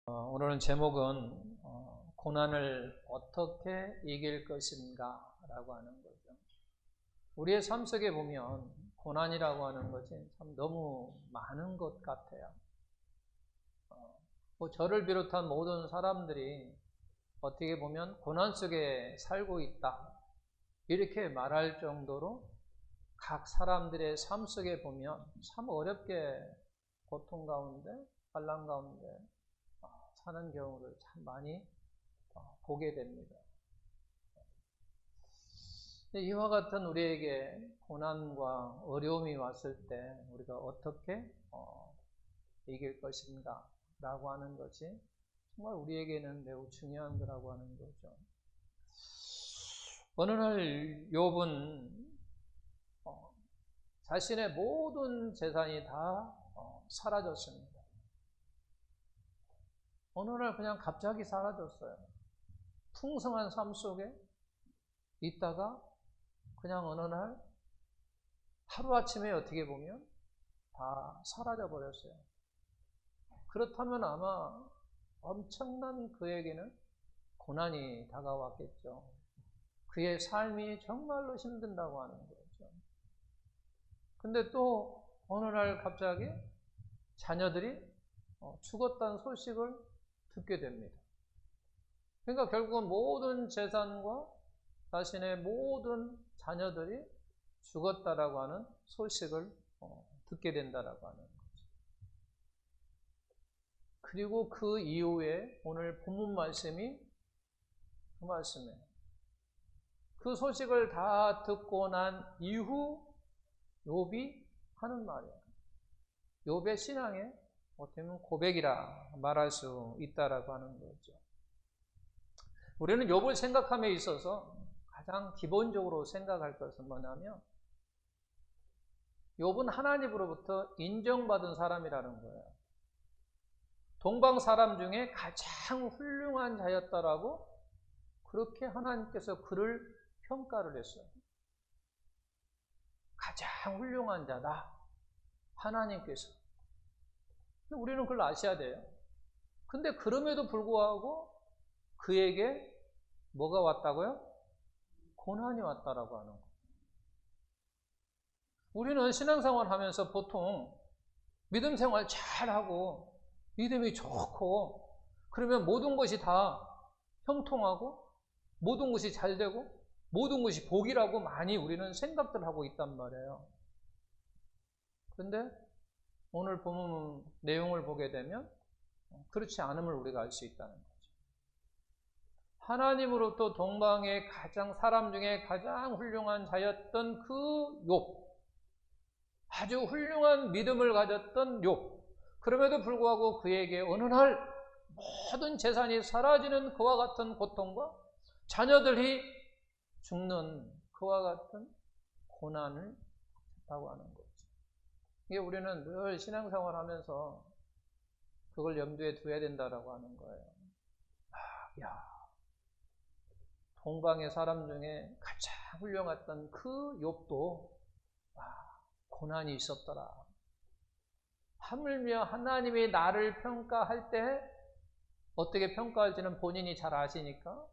오늘은 제목은 고난을 어떻게 이길 것인가 라고 하는 거죠. 우리의 삶 속에 보면 고난이라고 하는 것이 참 너무 많은 것 같아요. 저를 비롯한 모든 사람들이 어떻게 보면 고난 속에 살고 있다 이렇게 말할 정도로 각 사람들의 삶 속에 보면 참 어렵게 고통 가운데, 환난 가운데 사는 경우를 참 많이 보게 됩니다. 이와 같은 우리에게 고난과 어려움이 왔을 때 우리가 어떻게 이길 것인가 라고 하는 것이 정말 우리에게는 매우 중요한 거라고 하는 거죠. 어느 날 욥은 자신의 모든 재산이 다 사라졌습니다. 어느 날 그냥 갑자기 사라졌어요. 풍성한 삶 속에 있다가 그냥 어느 날 하루아침에 어떻게 보면 다 사라져 버렸어요. 그렇다면 아마 엄청난 그에게는 고난이 다가왔겠죠. 그의 삶이 정말로 힘든다고 하는 거죠. 근데 또 어느 날 갑자기 자녀들이 죽었다는 소식을 듣게 됩니다. 그러니까 결국은 모든 재산과 자신의 모든 자녀들이 죽었다라고 하는 소식을 듣게 된다라고 하는 거죠. 그리고 그 이후에 오늘 본문 말씀이 그 말씀이에요. 그 소식을 다 듣고 난 이후 욥이 하는 말이에요. 욥의 신앙에 어떻게 보면 고백이라 말할 수 있다라고 하는 거죠. 우리는 욥을 생각함에 있어서 가장 기본적으로 생각할 것은 뭐냐면 욥은 하나님으로부터 인정받은 사람이라는 거예요. 동방 사람 중에 가장 훌륭한 자였다라고 그렇게 하나님께서 그를 평가를 했어요. 가장 훌륭한 자다. 하나님께서. 우리는 그걸 아셔야 돼요. 근데 그럼에도 불구하고 그에게 뭐가 왔다고요? 고난이 왔다라고 하는 거예요. 우리는 신앙생활 하면서 보통 믿음 생활 잘하고 믿음이 좋고 그러면 모든 것이 다 형통하고 모든 것이 잘 되고 모든 것이 복이라고 많이 우리는 생각들 하고 있단 말이에요. 그런데 오늘 본문 내용을 보게 되면 그렇지 않음을 우리가 알 수 있다는 거죠. 하나님으로부터 동방의 사람 중에 가장 훌륭한 자였던 그 욥, 아주 훌륭한 믿음을 가졌던 욥, 그럼에도 불구하고 그에게 어느 날 모든 재산이 사라지는 그와 같은 고통과 자녀들이 죽는 그와 같은 고난을 받았다고 하는 거죠. 이게 우리는 늘 신앙생활 하면서 그걸 염두에 두어야 된다라고 하는 거예요. 동방의 사람 중에 가장 훌륭했던 그 욥도 고난이 있었더라. 하물며 하나님이 나를 평가할 때 어떻게 평가할지는 본인이 잘 아시니까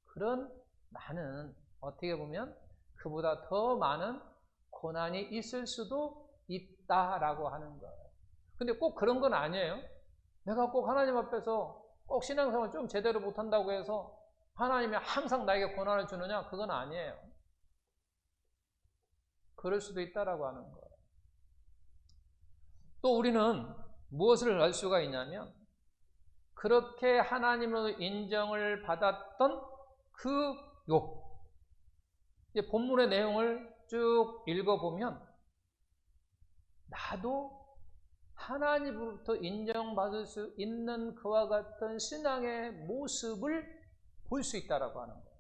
그런 나는 어떻게 보면 그보다 더 많은 고난이 있을 수도 있다라고 하는 거예요. 근데 꼭 그런 건 아니에요. 내가 꼭 하나님 앞에서 꼭 신앙생활 좀 제대로 못한다고 해서 하나님이 항상 나에게 고난을 주느냐? 그건 아니에요. 그럴 수도 있다라고 하는 거예요. 또 우리는 무엇을 알 수가 있냐면 그렇게 하나님으로 인정을 받았던 그 욥. 이제 본문의 내용을 쭉 읽어보면 나도 하나님으로부터 인정받을 수 있는 그와 같은 신앙의 모습을 볼 수 있다라고 하는 거예요.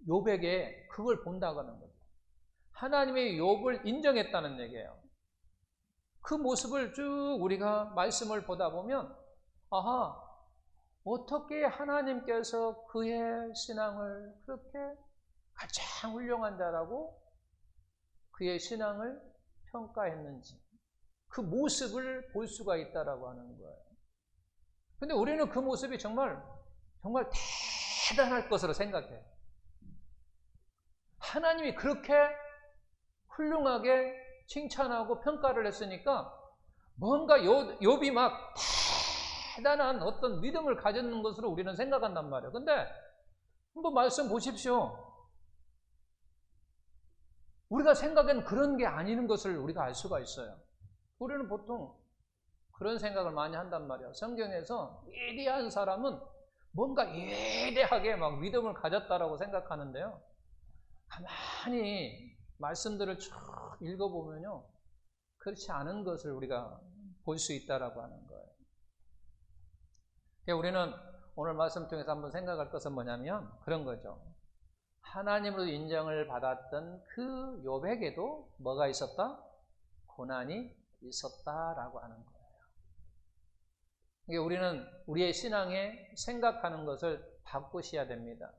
욥에게 그걸 본다고 하는 거죠. 하나님의 욥을 인정했다는 얘기예요. 그 모습을 쭉 우리가 말씀을 보다 보면 어떻게 하나님께서 그의 신앙을 그렇게 가장 훌륭한 자라고 그의 신앙을 평가했는지 그 모습을 볼 수가 있다라고 하는 거예요. 근데 우리는 그 모습이 정말 대단할 것으로 생각해요. 하나님이 그렇게 훌륭하게 칭찬하고 평가를 했으니까 뭔가 욥이 막 대단한 어떤 믿음을 가졌는 것으로 우리는 생각한단 말이에요. 근데 한번 말씀 보십시오. 우리가 생각하는 그런 게 아닌 것을 우리가 알 수가 있어요. 우리는 보통 그런 생각을 많이 한단 말이에요. 성경에서 위대한 사람은 뭔가 위대하게 막 믿음을 가졌다라고 생각하는데요. 가만히 말씀들을 쭉 읽어보면요. 그렇지 않은 것을 우리가 볼 수 있다라고 하는 거예요. 우리는 오늘 말씀 통해서 한번 생각할 것은 뭐냐면 그런 거죠. 하나님으로 인정을 받았던 그 욥에게도 뭐가 있었다? 고난이 있었다라고 하는 거예요. 우리는 우리의 신앙에 생각하는 것을 바꾸셔야 됩니다.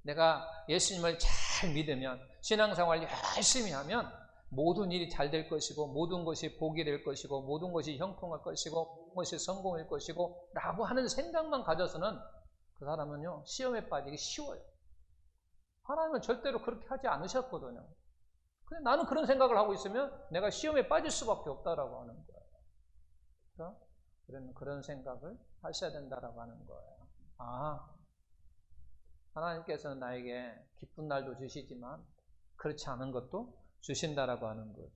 내가 예수님을 잘 믿으면, 신앙생활 열심히 하면 모든 일이 잘 될 것이고, 모든 것이 복이 될 것이고, 모든 것이 형통할 것이고, 모든 것이 성공할 것이고 라고 하는 생각만 가져서는 그 사람은요, 시험에 빠지기 쉬워요. 하나님은 절대로 그렇게 하지 않으셨거든요. 근데 나는 그런 생각을 하고 있으면 내가 시험에 빠질 수밖에 없다라고 하는 거예요. 그래서 그런 생각을 하셔야 된다라고 하는 거예요. 하나님께서는 나에게 기쁜 날도 주시지만 그렇지 않은 것도 주신다라고 하는 거죠.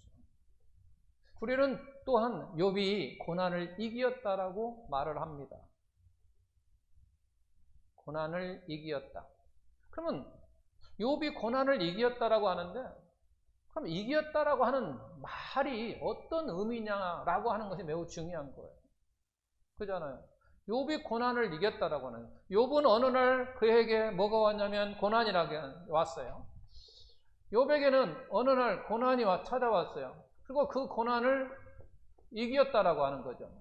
우리는 또한 욥이 고난을 이기었다라고 말을 합니다. 고난을 이기었다. 그러면 욥이 고난을 이기었다라고 하는데, 그럼 이기었다라고 하는 말이 어떤 의미냐라고 하는 것이 매우 중요한 거예요. 그잖아요. 욥이 고난을 이겼다라고 하는. 욥은 어느 날 그에게 뭐가 왔냐면 고난이라고 왔어요. 욥에게는 어느 날 고난이 찾아왔어요. 그리고 그 고난을 이겼다라고 하는 거죠.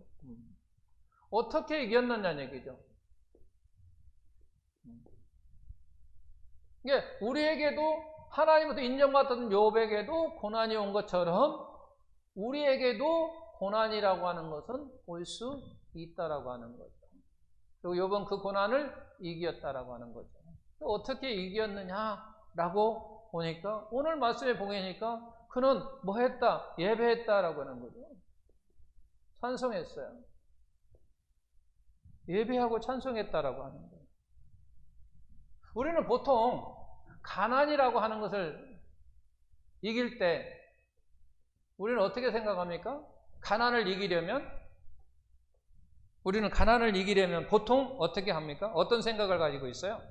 어떻게 이겼느냐는 얘기죠. 이게 우리에게도 하나님으로부터 인정받던 욥에게도 고난이 온 것처럼 우리에게도 고난이라고 하는 것은 올 수 있다라고 하는 거죠. 그리고 욥은 그 고난을 이겼다라고 하는 거죠. 어떻게 이겼느냐라고 보니까 오늘 말씀에 보니까 그는 뭐 했다? 예배했다라고 하는 거죠. 찬송했어요. 예배하고 찬송했다라고 하는 거예요. 우리는 보통 가난이라고 하는 것을 이길 때 우리는 어떻게 생각합니까? 우리는 가난을 이기려면 보통 어떻게 합니까? 어떤 생각을 가지고 있어요?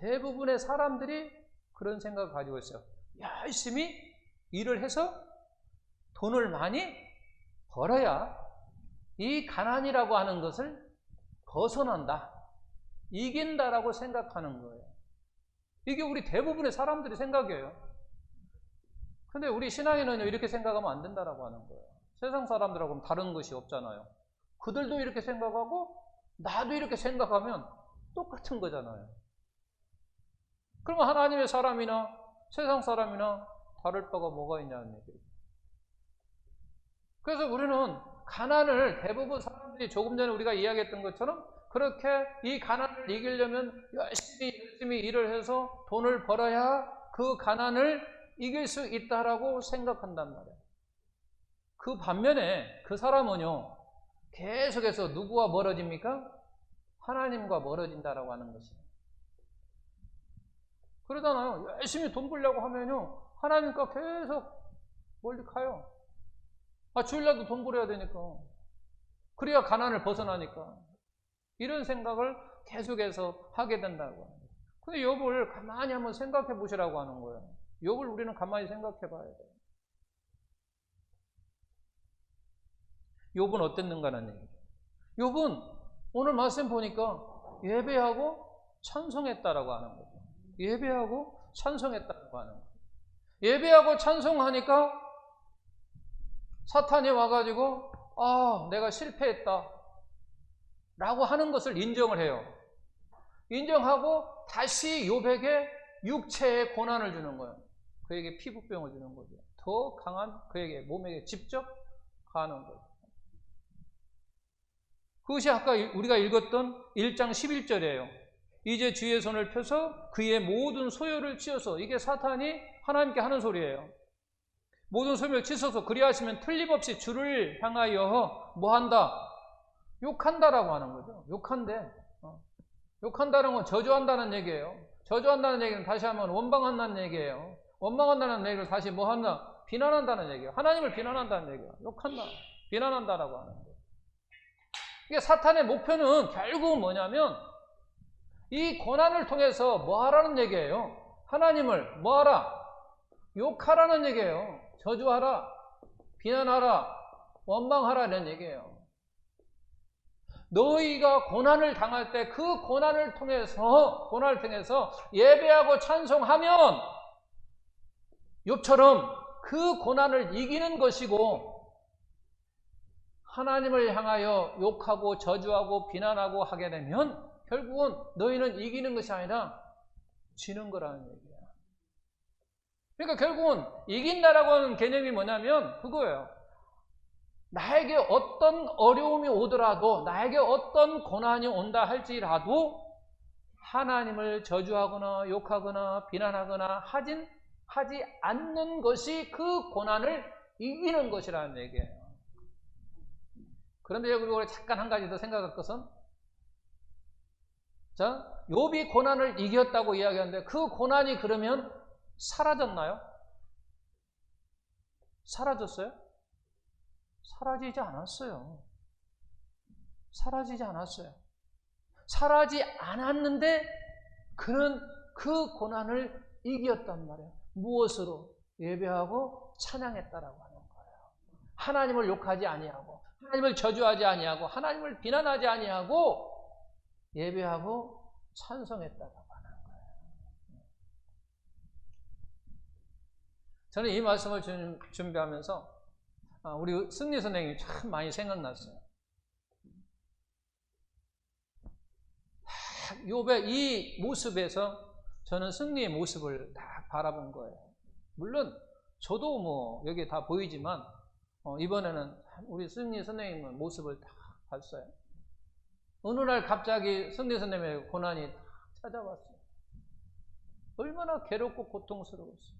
대부분의 사람들이 그런 생각을 가지고 있어요. 열심히 일을 해서 돈을 많이 벌어야 이 가난이라고 하는 것을 벗어난다, 이긴다라고 생각하는 거예요. 이게 우리 대부분의 사람들의 생각이에요. 근데 우리 신앙에는 이렇게 생각하면 안 된다라고 하는 거예요. 세상 사람들하고는 다른 것이 없잖아요. 그들도 이렇게 생각하고 나도 이렇게 생각하면 똑같은 거잖아요. 그러면 하나님의 사람이나 세상 사람이나 다를 바가 뭐가 있냐는 얘기예요. 그래서 우리는 가난을 대부분 사람들이 조금 전에 우리가 이야기했던 것처럼 그렇게 이 가난을 이기려면 열심히 일을 해서 돈을 벌어야 그 가난을 이길 수 있다라고 생각한단 말이에요. 그 반면에 그 사람은요, 계속해서 누구와 멀어집니까? 하나님과 멀어진다라고 하는 것이에요. 그러잖아요. 열심히 돈 벌려고 하면요, 하나님과 계속 멀리 가요. 주일날도 돈 벌어야 되니까. 그래야 가난을 벗어나니까. 이런 생각을 계속해서 하게 된다고. 근데 욥을 가만히 한번 생각해 보시라고 하는 거예요. 욥을 우리는 가만히 생각해 봐야 돼요. 욥은 어땠는가는 얘기죠. 욥은 오늘 말씀 보니까 예배하고 찬송했다라고 하는 거죠. 예배하고 찬송했다라고 하는 거죠. 예배하고 찬송하니까 사탄이 와가지고 내가 실패했다 라고 하는 것을 인정을 해요. 인정하고 다시 욥에게 육체의 고난을 주는 거예요. 그에게 피부병을 주는 거죠. 더 강한 그에게 몸에게 직접 가는 거죠. 그것이 아까 우리가 읽었던 1장 11절이에요. 이제 주의 손을 펴서 그의 모든 소요를 찌어서, 이게 사탄이 하나님께 하는 소리예요. 모든 소요를 찌어서 그리하시면 틀림없이 주를 향하여 뭐한다? 욕한다라고 하는 거죠. 욕한대. 욕한다는 건 저주한다는 얘기예요. 저주한다는 얘기는 다시 하면 원망한다는 얘기예요. 원망한다는 얘기를 다시 뭐 한다? 비난한다는 얘기예요. 하나님을 비난한다는 얘기예요. 욕한다, 비난한다라고 하는 거예요. 이게 사탄의 목표는 결국은 뭐냐면 이 고난을 통해서 뭐 하라는 얘기예요? 하나님을 뭐 하라? 욕하라는 얘기예요. 저주하라, 비난하라, 원망하라는 얘기예요. 너희가 고난을 당할 때 그 고난을 통해서 예배하고 찬송하면 욥처럼 그 고난을 이기는 것이고, 하나님을 향하여 욕하고 저주하고 비난하고 하게 되면 결국은 너희는 이기는 것이 아니라 지는 거라는 얘기야. 그러니까 결국은 이긴다라고 하는 개념이 뭐냐면 그거예요. 나에게 어떤 어려움이 오더라도, 나에게 어떤 고난이 온다 할지라도 하나님을 저주하거나 욕하거나 비난하거나 하지 않는 것이 그 고난을 이기는 것이라는 얘기예요. 그런데 그리고 잠깐 한 가지 더 생각할 것은, 자, 욥이 고난을 이겼다고 이야기하는데 그 고난이 그러면 사라졌나요? 사라졌어요? 사라지지 않았어요. 사라지지 않았어요. 사라지지 않았는데 그는 그 고난을 이겼단 말이에요. 무엇으로? 예배하고 찬양했다라고 하는 거예요. 하나님을 욕하지 아니하고, 하나님을 저주하지 아니하고, 하나님을 비난하지 아니하고 예배하고 찬송했다라고 하는 거예요. 저는 이 말씀을 준비하면서 우리 승리 선생님이 참 많이 생각났어요. 욥의 이 모습에서 저는 승리의 모습을 다 바라본 거예요. 물론 저도 뭐 여기 다 보이지만 이번에는 우리 승리 선생님의 모습을 다 봤어요. 어느 날 갑자기 승리 선생님의 고난이 찾아왔어요. 얼마나 괴롭고 고통스러웠어요.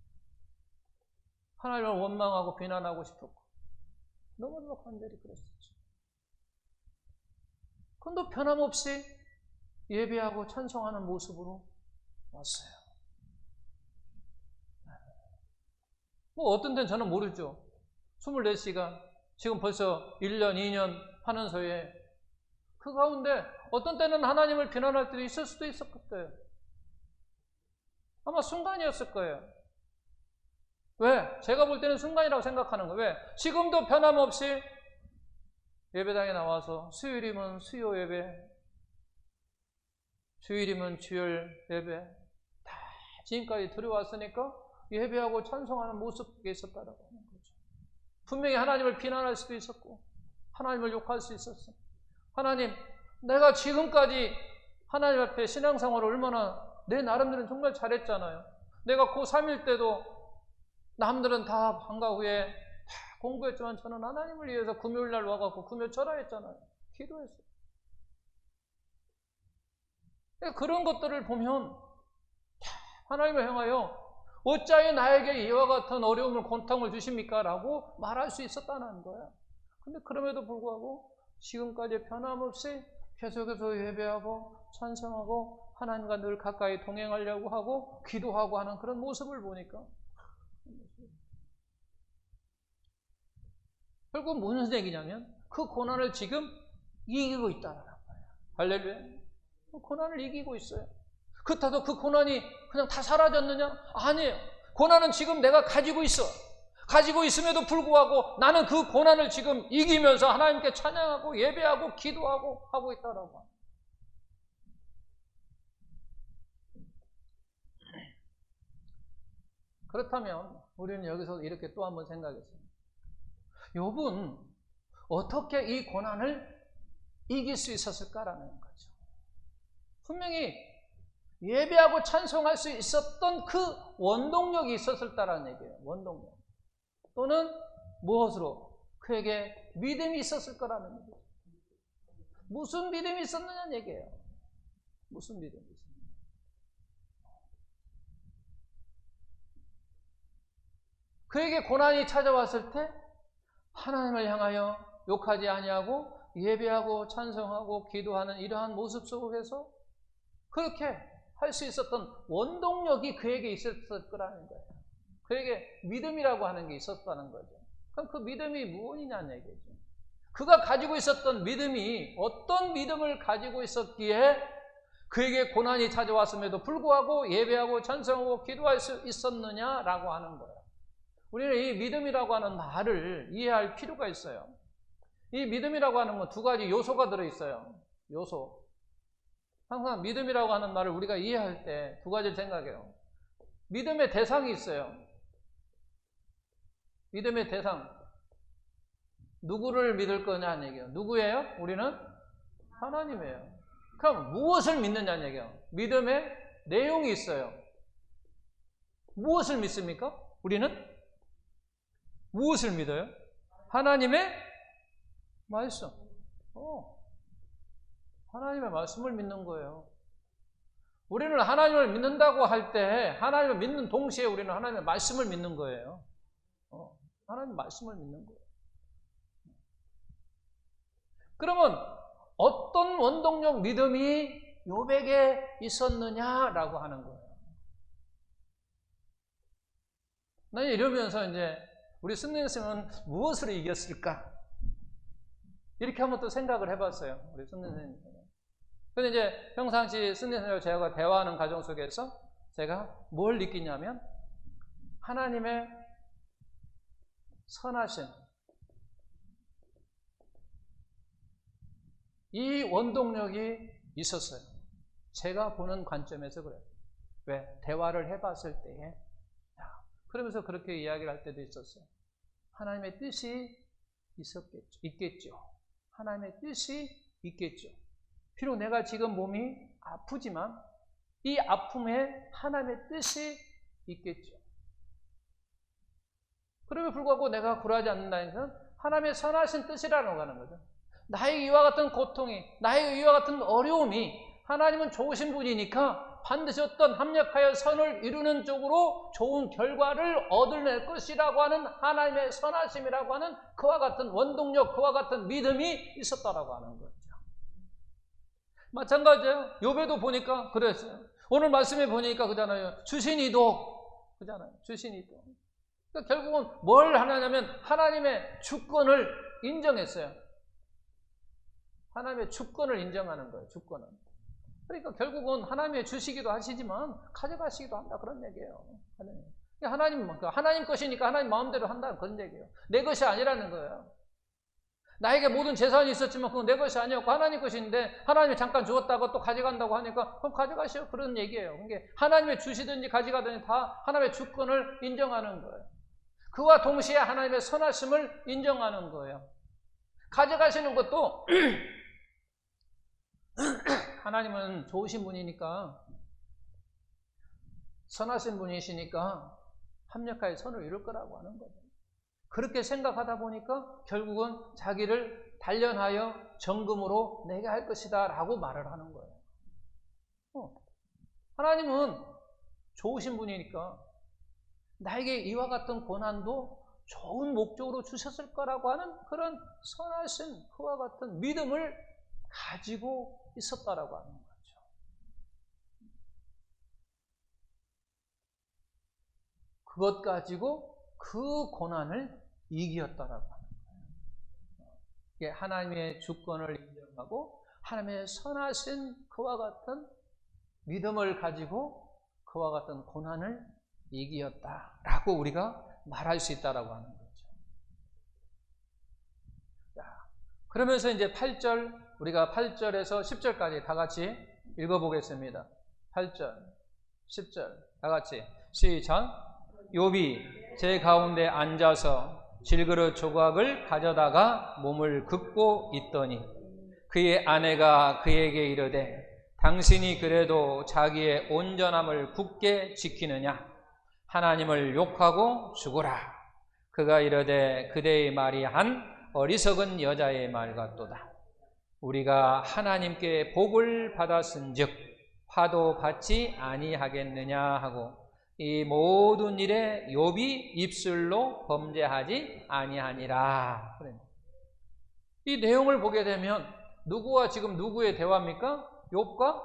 하나님을 원망하고 비난하고 싶었고 너무너무 간절히 그랬었죠. 그런데 변함없이 예배하고 찬송하는 모습으로 왔어요. 뭐 어떤 데는 저는 모르죠. 24시간, 지금 벌써 1년, 2년 하면서에 그 가운데 어떤 때는 하나님을 비난할 때도 있을 수도 있었겠어요. 아마 순간이었을 거예요. 왜? 제가 볼 때는 순간이라고 생각하는 거예요. 왜? 지금도 변함없이 예배당에 나와서 수요일이면 수요 예배, 주일이면 주일 예배 다 지금까지 들어왔으니까 예배하고 찬송하는 모습이 있었다라고 하는 거죠. 분명히 하나님을 비난할 수도 있었고 하나님을 욕할 수 있었어요. 하나님, 내가 지금까지 하나님 앞에 신앙생활을 얼마나 내 나름대로는 정말 잘했잖아요. 내가 고3일 때도 남들은 다 방과 후에 다 공부했지만 저는 하나님을 위해서 금요일날 와갖고 금요 철야했잖아요. 기도했어요. 그런 것들을 보면 하나님을 향하여 어찌하여 나에게 이와 같은 어려움을 고통을 주십니까? 라고 말할 수 있었다는 거예요. 근데 그럼에도 불구하고 지금까지 변함없이 계속해서 예배하고 찬송하고 하나님과 늘 가까이 동행하려고 하고 기도하고 하는 그런 모습을 보니까 결국 무슨 얘기냐면 그 고난을 지금 이기고 있다는 거예요. 할렐루야. 그 고난을 이기고 있어요. 그렇다고 그 고난이 그냥 다 사라졌느냐? 아니에요. 고난은 지금 내가 가지고 있어. 가지고 있음에도 불구하고 나는 그 고난을 지금 이기면서 하나님께 찬양하고 예배하고 기도하고 하고 있다라고. 그렇다면 우리는 여기서 이렇게 또 한번 생각했어요. 욥은 어떻게 이 고난을 이길 수 있었을까라는 거죠. 분명히 예배하고 찬송할 수 있었던 그 원동력이 있었을까라는 얘기예요. 원동력. 또는 무엇으로? 그에게 믿음이 있었을 거라는 얘기예요. 무슨 믿음이 있었느냐는 얘기예요. 무슨 믿음이 있었느냐. 그에게 고난이 찾아왔을 때 하나님을 향하여 욕하지 아니하고 예배하고 찬송하고 기도하는 이러한 모습 속에서 그렇게 할 수 있었던 원동력이 그에게 있었을 거라는 거예요. 그에게 믿음이라고 하는 게 있었다는 거죠. 그럼 그 믿음이 무엇이냐는 얘기죠. 그가 가지고 있었던 믿음이 어떤 믿음을 가지고 있었기에 그에게 고난이 찾아왔음에도 불구하고 예배하고 찬송하고 기도할 수 있었느냐라고 하는 거예요. 우리는 이 믿음이라고 하는 말을 이해할 필요가 있어요. 이 믿음이라고 하는 건 두 가지 요소가 들어있어요. 요소. 항상 믿음이라고 하는 말을 우리가 이해할 때 두 가지를 생각해요. 믿음의 대상이 있어요. 믿음의 대상. 누구를 믿을 거냐는 얘기예요. 누구예요? 우리는 하나님이에요. 그럼 무엇을 믿느냐는 얘기예요. 믿음의 내용이 있어요. 무엇을 믿습니까? 우리는 무엇을 믿어요? 하나님의 말씀. 하나님의 말씀을 믿는 거예요. 우리는 하나님을 믿는다고 할 때 하나님을 믿는 동시에 우리는 하나님의 말씀을 믿는 거예요. 하나님의 말씀을 믿는 거예요. 그러면 어떤 원동력 믿음이 욥에게 있었느냐라고 하는 거예요. 나는 이러면서 이제 우리 승리선생님은 무엇으로 이겼을까? 이렇게 한번 또 생각을 해봤어요. 우리 승리선생님. 근데 이제 평상시 승리선생님과 제가 대화하는 과정 속에서 제가 뭘 느끼냐면 하나님의 선하신 이 원동력이 있었어요. 제가 보는 관점에서 그래요. 왜? 대화를 해봤을 때에 그러면서 그렇게 이야기를 할 때도 있었어요. 하나님의 뜻이 있겠죠. 하나님의 뜻이 있겠죠. 비록 내가 지금 몸이 아프지만 이 아픔에 하나님의 뜻이 있겠죠. 그럼에도 불구하고 내가 굴하지 않는다는 것은 하나님의 선하신 뜻이라는 하는 거죠. 나의 이와 같은 고통이, 나의 이와 같은 어려움이 하나님은 좋으신 분이니까 반드시 어떤 합력하여 선을 이루는 쪽으로 좋은 결과를 얻어낼 것이라고 하는 하나님의 선하심이라고 하는 그와 같은 원동력, 그와 같은 믿음이 있었다라고 하는 거죠. 마찬가지예요. 욥에도 보니까 그랬어요. 오늘 말씀에 보니까 그잖아요. 주신이도 그잖아요. 주신이도. 그러니까 결국은 뭘 하냐면 하나님의 주권을 인정했어요. 하나님의 주권을 인정하는 거예요. 주권은. 그러니까 결국은 하나님의 주시기도 하시지만 가져가시기도 한다 그런 얘기예요. 하나님 것이니까 하나님 마음대로 한다는 그런 얘기예요. 내 것이 아니라는 거예요. 나에게 모든 재산이 있었지만 그건 내 것이 아니었고 하나님 것인데 하나님이 잠깐 주었다고 또 가져간다고 하니까 그럼 가져가시오 그런 얘기예요. 그게 하나님의 주시든지 가져가든지 다 하나님의 주권을 인정하는 거예요. 그와 동시에 하나님의 선하심을 인정하는 거예요. 가져가시는 것도 하나님은 좋으신 분이니까 선하신 분이시니까 합력하여 선을 이룰 거라고 하는 거죠. 그렇게 생각하다 보니까 결국은 자기를 단련하여 정금으로 내게 할 것이다 라고 말을 하는 거예요. 하나님은 좋으신 분이니까 나에게 이와 같은 고난도 좋은 목적으로 주셨을 거라고 하는 그런 선하신 그와 같은 믿음을 가지고 있었다라고 하는 거죠. 그것 가지고 그 고난을 이겼다라고 하는 거예요. 이게 하나님의 주권을 인정하고 하나님의 선하신 그와 같은 믿음을 가지고 그와 같은 고난을 이겼다라고 우리가 말할 수 있다라고 하는 거죠. 자, 그러면서 이제 8절 우리가 8절에서 10절까지 다 같이 읽어보겠습니다. 8절, 10절 다 같이 시작. 욥이 제 가운데 앉아서 질그릇 조각을 가져다가 몸을 긋고 있더니 그의 아내가 그에게 이르되 당신이 그래도 자기의 온전함을 굳게 지키느냐? 하나님을 욕하고 죽으라. 그가 이르되 그대의 말이 한 어리석은 여자의 말 같도다. 우리가 하나님께 복을 받았은즉 화도 받지 아니하겠느냐 하고 이 모든 일에 욥이 입술로 범죄하지 아니하니라. 이 내용을 보게 되면 누구와 지금 누구의 대화입니까? 욥과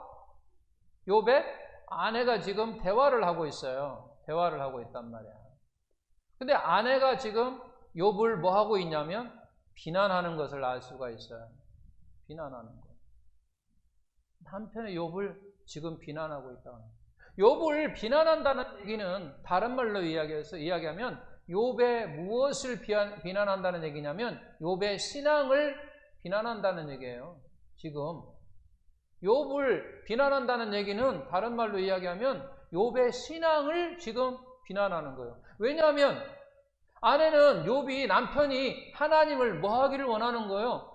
욥의 아내가 지금 대화를 하고 있어요. 대화를 하고 있단 말이야. 근데 아내가 지금 욥을 뭐 하고 있냐면 비난하는 것을 알 수가 있어요. 비난하는 거. 남편의 욥을 지금 비난하고 있다. 욥을 비난한다는 얘기는 다른 말로 이야기하면 욥의 무엇을 비난한다는 얘기냐면 욥의 신앙을 비난한다는 얘기예요. 지금 욥을 비난한다는 얘기는 다른 말로 이야기하면 욥의 신앙을 지금 비난하는 거예요. 왜냐하면 아내는 욥이 남편이 하나님을 뭐 하기를 원하는 거예요?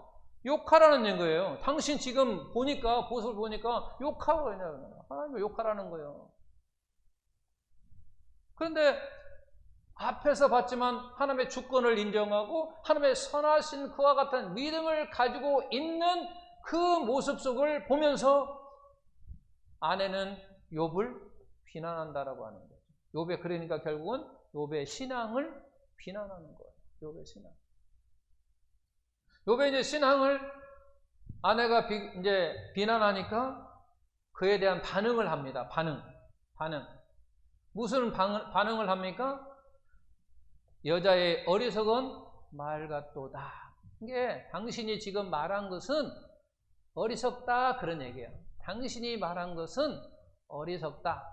욕하라는 거예요. 당신 지금 보니까 보석을 보니까 욕하고 있냐고요. 하나님을 욕하라는 거예요. 그런데 앞에서 봤지만 하나님의 주권을 인정하고 하나님의 선하신 그와 같은 믿음을 가지고 있는 그 모습 속을 보면서 아내는 욥을 비난한다라고 하는 거죠. 욥의 그러니까 결국은 욥의 신앙을 비난하는 거예요. 욥의 신앙. 욥의 이제 신앙을 아내가 이제 비난하니까 그에 대한 반응을 합니다. 반응. 무슨 반응을 합니까? 여자의 어리석은 말 같도다. 이게 당신이 지금 말한 것은 어리석다 그런 얘기예요. 당신이 말한 것은 어리석다.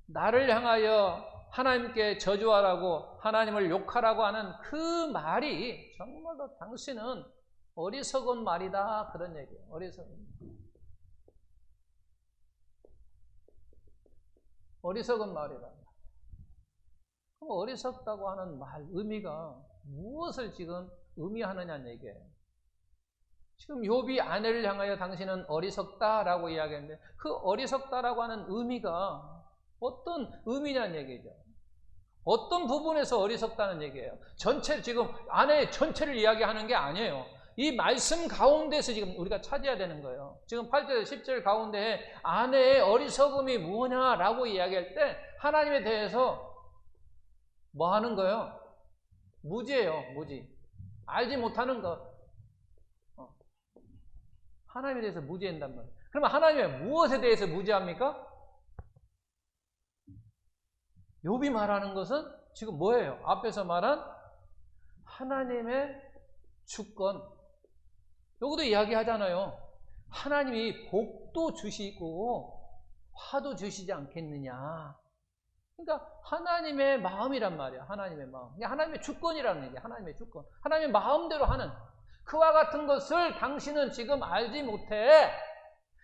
나를 향하여 하나님께 저주하라고 하나님을 욕하라고 하는 그 말이 정말로 당신은 어리석은 말이다 그런 얘기예요. 어리석은 말이다. 어리석다고 하는 말 의미가 무엇을 지금 의미하느냐는 얘기예요. 지금 욥이 아내를 향하여 당신은 어리석다라고 이야기했는데 그 어리석다라고 하는 의미가 어떤 의미냐는 얘기죠. 어떤 부분에서 어리석다는 얘기예요. 지금 아내의 전체를 이야기하는 게 아니에요. 이 말씀 가운데서 지금 우리가 찾아야 되는 거예요. 지금 8절, 10절 가운데 아내의 어리석음이 뭐냐라고 이야기할 때 하나님에 대해서 뭐 하는 거예요? 무지예요, 무지. 알지 못하는 것. 하나님에 대해서 무지한단 말이에요. 그러면 하나님의 무엇에 대해서 무지합니까? 욥이 말하는 것은 지금 뭐예요? 앞에서 말한 하나님의 주권. 여기도 이야기하잖아요. 하나님이 복도 주시고 화도 주시지 않겠느냐. 그러니까 하나님의 마음이란 말이야. 하나님의 마음. 하나님의 주권이라는 얘기야. 하나님의 주권. 하나님의 마음대로 하는 그와 같은 것을 당신은 지금 알지 못해.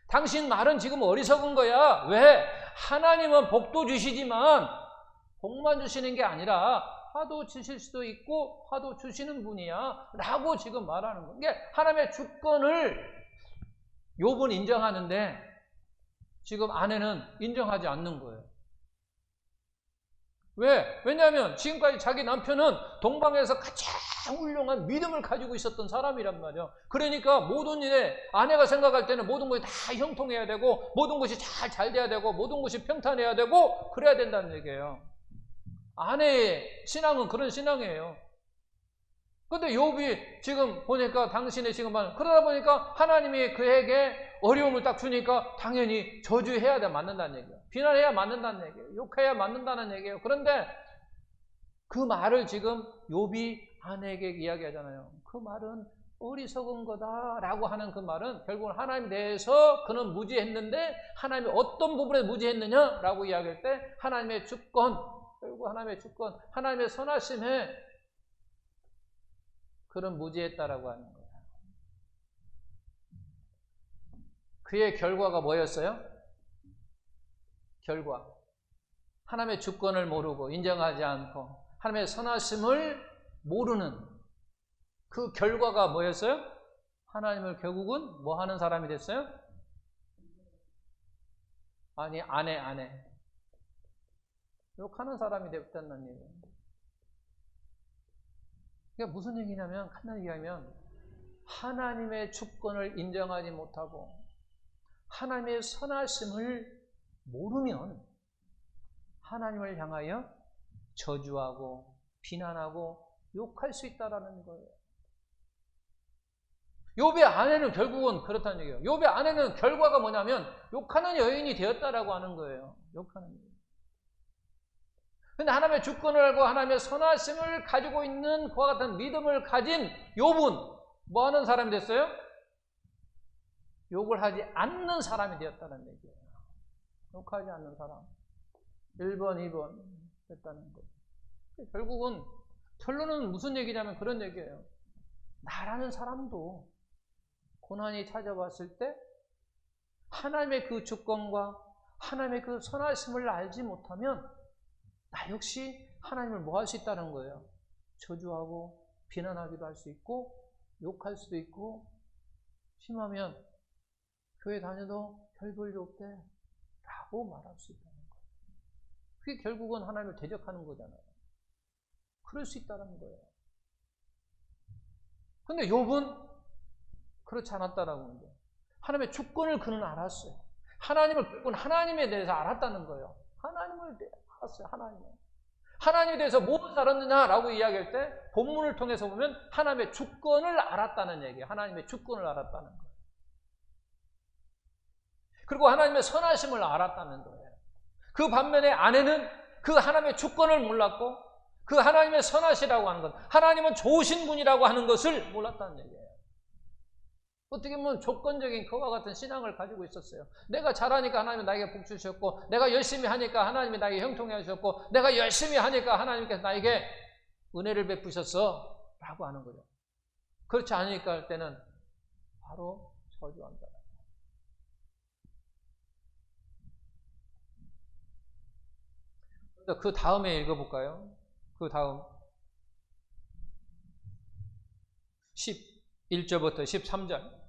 당신 말은 지금 어리석은 거야. 왜? 하나님은 복도 주시지만 복만 주시는 게 아니라 화도 주실 수도 있고 화도 주시는 분이야 라고 지금 말하는 거예요. 이게 하나님의 주권을 욥은 인정하는데 지금 아내는 인정하지 않는 거예요. 왜? 왜냐하면 지금까지 자기 남편은 동방에서 가장 훌륭한 믿음을 가지고 있었던 사람이란 말이야. 그러니까 모든 일에 아내가 생각할 때는 모든 것이 다 형통해야 되고 모든 것이 잘 돼야 되고 모든 것이 평탄해야 되고 그래야 된다는 얘기예요. 아내의 신앙은 그런 신앙이에요. 근데 욥이 지금 보니까 당신의 지금 그러다 보니까 하나님이 그에게 어려움을 딱 주니까 당연히 저주해야 맞는다는 얘기예요. 비난해야 맞는다는 얘기예요. 욕해야 맞는다는 얘기예요. 그런데 그 말을 지금 욥이 아내에게 이야기하잖아요. 그 말은 어리석은 거다라고 하는 그 말은 결국은 하나님에 대해서 그는 무지했는데 하나님이 어떤 부분에 무지했느냐라고 이야기할 때 하나님의 주권, 결국 하나님의 주권, 하나님의 선하심에 그런 무지했다라고 하는 거예요. 그의 결과가 뭐였어요? 결과. 하나님의 주권을 모르고 인정하지 않고 하나님의 선하심을 모르는 그 결과가 뭐였어요? 하나님을 결국은 뭐 하는 사람이 됐어요? 아니, 아내. 욕하는 사람이 됐다는 얘기예요. 그게 무슨 얘기냐면, 간단히 얘기하면, 하나님의 주권을 인정하지 못하고 하나님의 선하심을 모르면 하나님을 향하여 저주하고 비난하고 욕할 수 있다라는 거예요. 욥의 아내는 결국은 그렇다는 얘기예요. 욥의 아내는 결과가 뭐냐면 욕하는 여인이 되었다라고 하는 거예요. 욕하는 여인. 근데 하나님의 주권을 알고 하나님의 선하심을 가지고 있는 그와 같은 믿음을 가진 욥은 뭐 하는 사람이 됐어요? 욕을 하지 않는 사람이 되었다는 얘기예요. 욕하지 않는 사람. 1번, 2번 됐다는 거예요. 결국은 결론은 무슨 얘기냐면 그런 얘기예요. 나라는 사람도 고난이 찾아왔을 때 하나님의 그 주권과 하나님의 그 선하심을 알지 못하면 나 역시 하나님을 뭐 할 수 있다는 거예요. 저주하고 비난하기도 할 수 있고 욕할 수도 있고 심하면 교회 다녀도 별 볼일 없대 라고 말할 수 있다는 거예요. 그게 결국은 하나님을 대적하는 거잖아요. 그럴 수 있다는 거예요. 근데 욥은 그렇지 않았다라고 하는 거예요. 하나님의 주권을 그는 알았어요. 하나님에 대해서 알았다는 거예요. 하나님을 알았어요. 하나님에 대해서 무엇을 알았느냐라고 이야기할 때 본문을 통해서 보면 하나님의 주권을 알았다는 얘기예요. 하나님의 주권을 알았다는 거예요. 그리고 하나님의 선하심을 알았다는 거예요. 그 반면에 아내는 그 하나님의 주권을 몰랐고 그 하나님의 선하시라고 하는 것, 하나님은 좋으신 분이라고 하는 것을 몰랐다는 얘기예요. 어떻게 보면 조건적인 그와 같은 신앙을 가지고 있었어요. 내가 잘하니까 하나님이 나에게 복 주셨고, 내가 열심히 하니까 하나님이 나에게 형통해 주셨고, 내가 열심히 하니까 하나님께서 나에게 은혜를 베푸셨어 라고 하는 거죠. 그렇지 않으니까 할 때는 바로 저주한다. 그 다음에 읽어볼까요? 그 다음 11절부터 13절.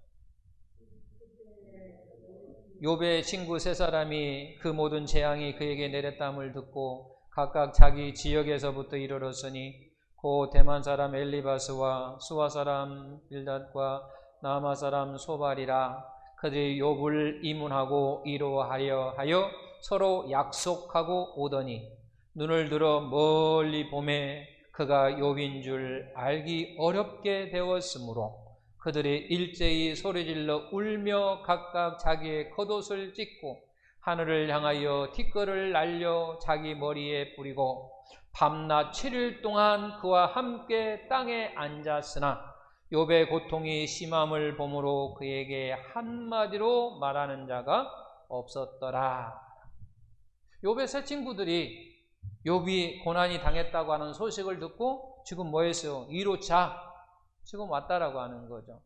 욥의 친구 세 사람이 그 모든 재앙이 그에게 내렸담을 듣고 각각 자기 지역에서부터 이르렀으니 고 대만 사람 엘리바스와 수아 사람 빌닷과 나아마 사람 소발이라. 그들이 욥을 이문하고 이로하려 하여 서로 약속하고 오더니 눈을 들어 멀리 보매 그가 욥인 줄 알기 어렵게 되었으므로 그들이 일제히 소리질러 울며 각각 자기의 겉옷을 찢고 하늘을 향하여 티끌을 날려 자기 머리에 뿌리고 밤낮 7일 동안 그와 함께 땅에 앉았으나 욥의 고통이 심함을 보므로 그에게 한마디로 말하는 자가 없었더라. 욥의 세 친구들이 욥이 고난이 당했다고 하는 소식을 듣고 지금 뭐 했어요? 2로차 지금 왔다라고 하는 거죠.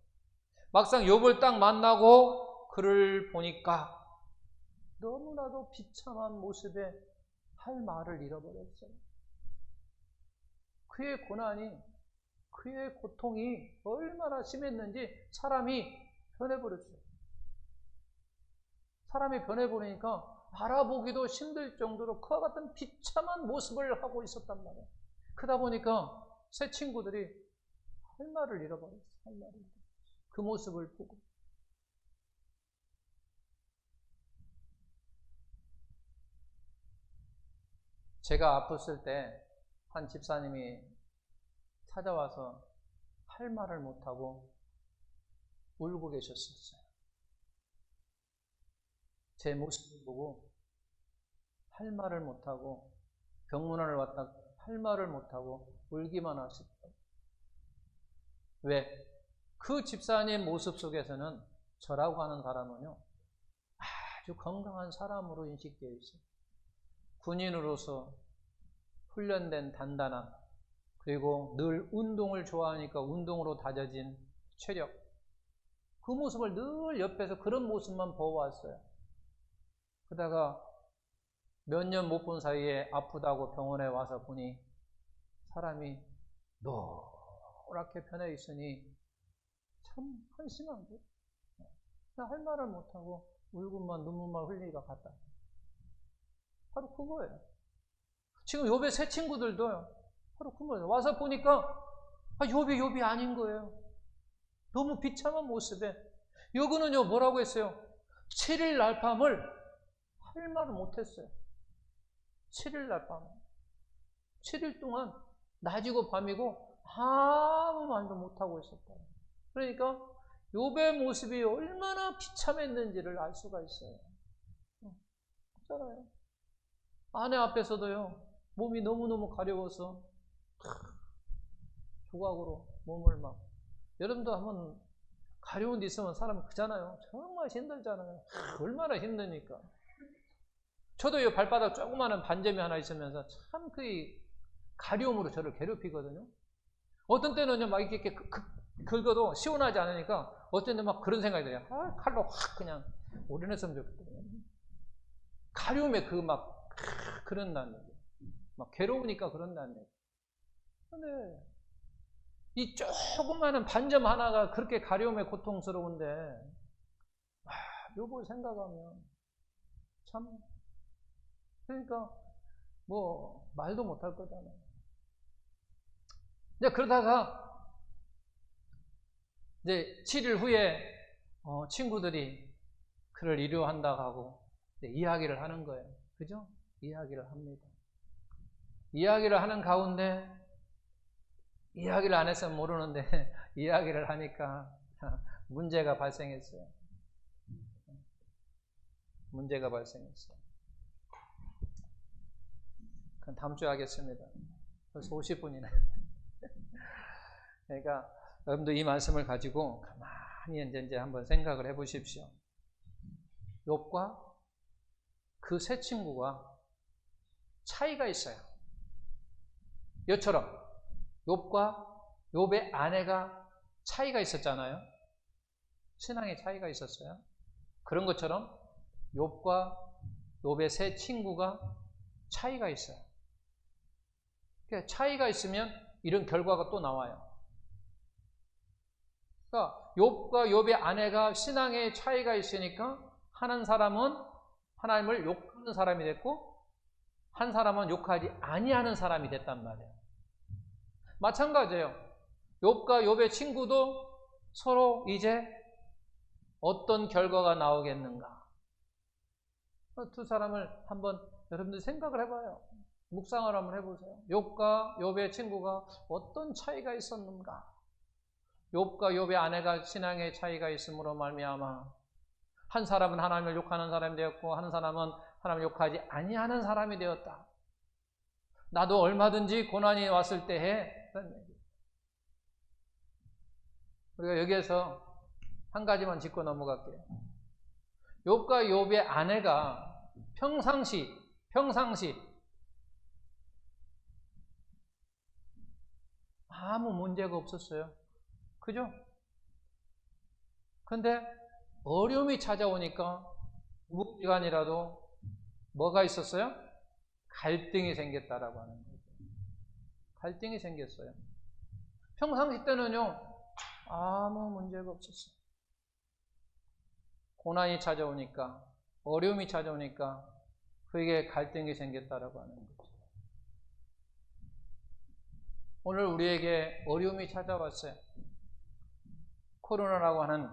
막상 욥을 딱 만나고 그를 보니까 너무나도 비참한 모습에 할 말을 잃어버렸어요. 그의 고난이, 그의 고통이 얼마나 심했는지 사람이 변해버렸어요. 사람이 변해버리니까 알아보기도 힘들 정도로 그와 같은 비참한 모습을 하고 있었단 말이에요. 그러다 보니까 새 친구들이 할 말을 잃어버렸어요. 할 말을. 그 모습을 보고. 제가 아팠을 때 한 집사님이 찾아와서 할 말을 못하고 울고 계셨었어요. 제 모습을 보고 할 말을 못하고 병문안을 왔다 할 말을 못하고 울기만 하시더라고요. 왜? 그 집사님 모습 속에서는 저라고 하는 사람은요 아주 건강한 사람으로 인식되어 있어요. 군인으로서 훈련된 단단함, 그리고 늘 운동을 좋아하니까 운동으로 다져진 체력, 그 모습을 늘 옆에서 그런 모습만 보아왔어요. 그러다가 몇 년 못 본 사이에 아프다고 병원에 와서 보니 사람이 노랗게 변해 있으니 참 한심한 거. 할 말을 못하고 울고만 눈물만 흘리기가 같다. 바로 그거예요. 지금 욥의 새 친구들도요. 바로 그거예요. 와서 보니까 욥이 아닌 거예요. 너무 비참한 모습에 요거는요 뭐라고 했어요? 7일 날밤을 할 말을 못했어요. 7일 날밤 7일 동안 낮이고 밤이고 아무 말도 못하고 있었다. 그러니까 욥의 모습이 얼마나 비참했는지를 알 수가 있어요. 그렇잖아요. 아내 앞에서도요 몸이 너무너무 가려워서 조각으로 몸을 막, 여러분도 한번 가려운 데 있으면 사람 그잖아요. 정말 힘들잖아요. 얼마나 힘드니까. 저도 이 발바닥 조그마한 반점이 하나 있으면서 참 그 가려움으로 저를 괴롭히거든요. 어떤 때는요 막 이렇게 긁어도 시원하지 않으니까 어떤 때 막 그런 생각이 들어요. 칼로 확 그냥 오려냈으면 좋겠다. 가려움에 그 막 그런다는 얘기. 막 괴로우니까 그런다는 얘기. 근데 이 조그마한 반점 하나가 그렇게 가려움에 고통스러운데 요걸 생각하면 참, 그러니까 뭐 말도 못할 거잖아요. 이제 그러다가 이제 7일 후에 친구들이 그를 위로한다고 하고 이야기를 하는 거예요. 그죠? 이야기를 합니다. 이야기를 하는 가운데 이야기를 안 했으면 모르는데 이야기를 하니까 문제가 발생했어요. 문제가 발생했어요. 그건 다음 주에 하겠습니다. 벌써 50분이네. 그러니까 여러분도 이 말씀을 가지고 가만히 이제 한번 생각을 해보십시오. 욥과 그 세 친구가 차이가 있어요. 이처럼 욥과 욥의 아내가 차이가 있었잖아요. 신앙의 차이가 있었어요. 그런 것처럼 욥과 욥의 세 친구가 차이가 있어요. 그러니까 차이가 있으면 이런 결과가 또 나와요. 그러니까 욥과 욥의 아내가 신앙의 차이가 있으니까 한 사람은 하나님을 욕하는 사람이 됐고 한 사람은 욕하지 아니하는 사람이 됐단 말이에요. 마찬가지예요. 욥과 욥의 친구도 서로 이제 어떤 결과가 나오겠는가. 두 사람을 한번 여러분들 생각을 해봐요. 묵상을 한번 해보세요. 욥과 욥의 친구가 어떤 차이가 있었는가. 욥과 욥의 아내가 신앙의 차이가 있음으로 말미암아 한 사람은 하나님을 욕하는 사람이 되었고 한 사람은 하나님을 욕하지 아니하는 사람이 되었다. 나도 얼마든지 고난이 왔을 때 해. 우리가 여기에서 한 가지만 짚고 넘어갈게요. 욥과 욥의 아내가 평상시 아무 문제가 없었어요. 그죠? 근데 어려움이 찾아오니까 무기간이라도 뭐가 있었어요? 갈등이 생겼다라고 하는 거죠. 갈등이 생겼어요. 평상시 때는요 아무 문제가 없었어요. 고난이 찾아오니까, 어려움이 찾아오니까 그에게 갈등이 생겼다라고 하는 거죠. 오늘 우리에게 어려움이 찾아왔어요. 코로나라고 하는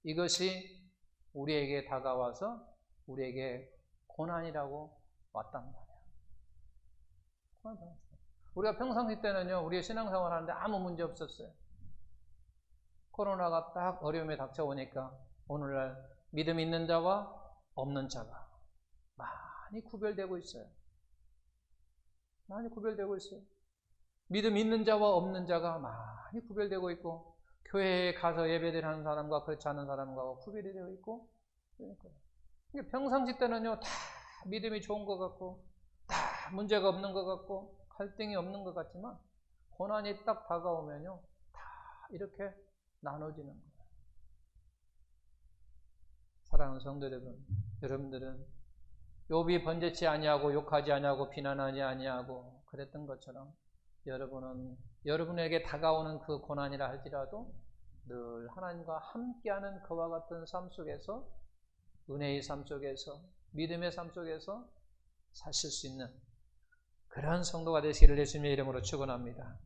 이것이 우리에게 다가와서 우리에게 고난이라고 왔단 말이에요. 우리가 평상시 때는요, 우리의 신앙생활 하는데 아무 문제 없었어요. 코로나가 딱 어려움에 닥쳐오니까 오늘날 믿음 있는 자와 없는 자가 많이 구별되고 있어요. 많이 구별되고 있어요. 믿음 있는 자와 없는 자가 많이 구별되고 있고 교회에 가서 예배드리는 사람과 그렇지 않은 사람과 구별이 되어 있고, 그러니까 평상시 때는요 다 믿음이 좋은 것 같고 다 문제가 없는 것 같고 갈등이 없는 것 같지만 고난이 딱 다가오면요 다 이렇게 나눠지는 거예요. 사랑하는 성도 여러분, 여러분들은 욥이 번제치 아니하고 욕하지 아니하고 비난하지 아니하고 그랬던 것처럼 여러분은 여러분에게 다가오는 그 고난이라 할지라도 늘 하나님과 함께하는 그와 같은 삶 속에서, 은혜의 삶 속에서, 믿음의 삶 속에서 사실 수 있는 그런 성도가 되시기를 예수님의 이름으로 축원합니다.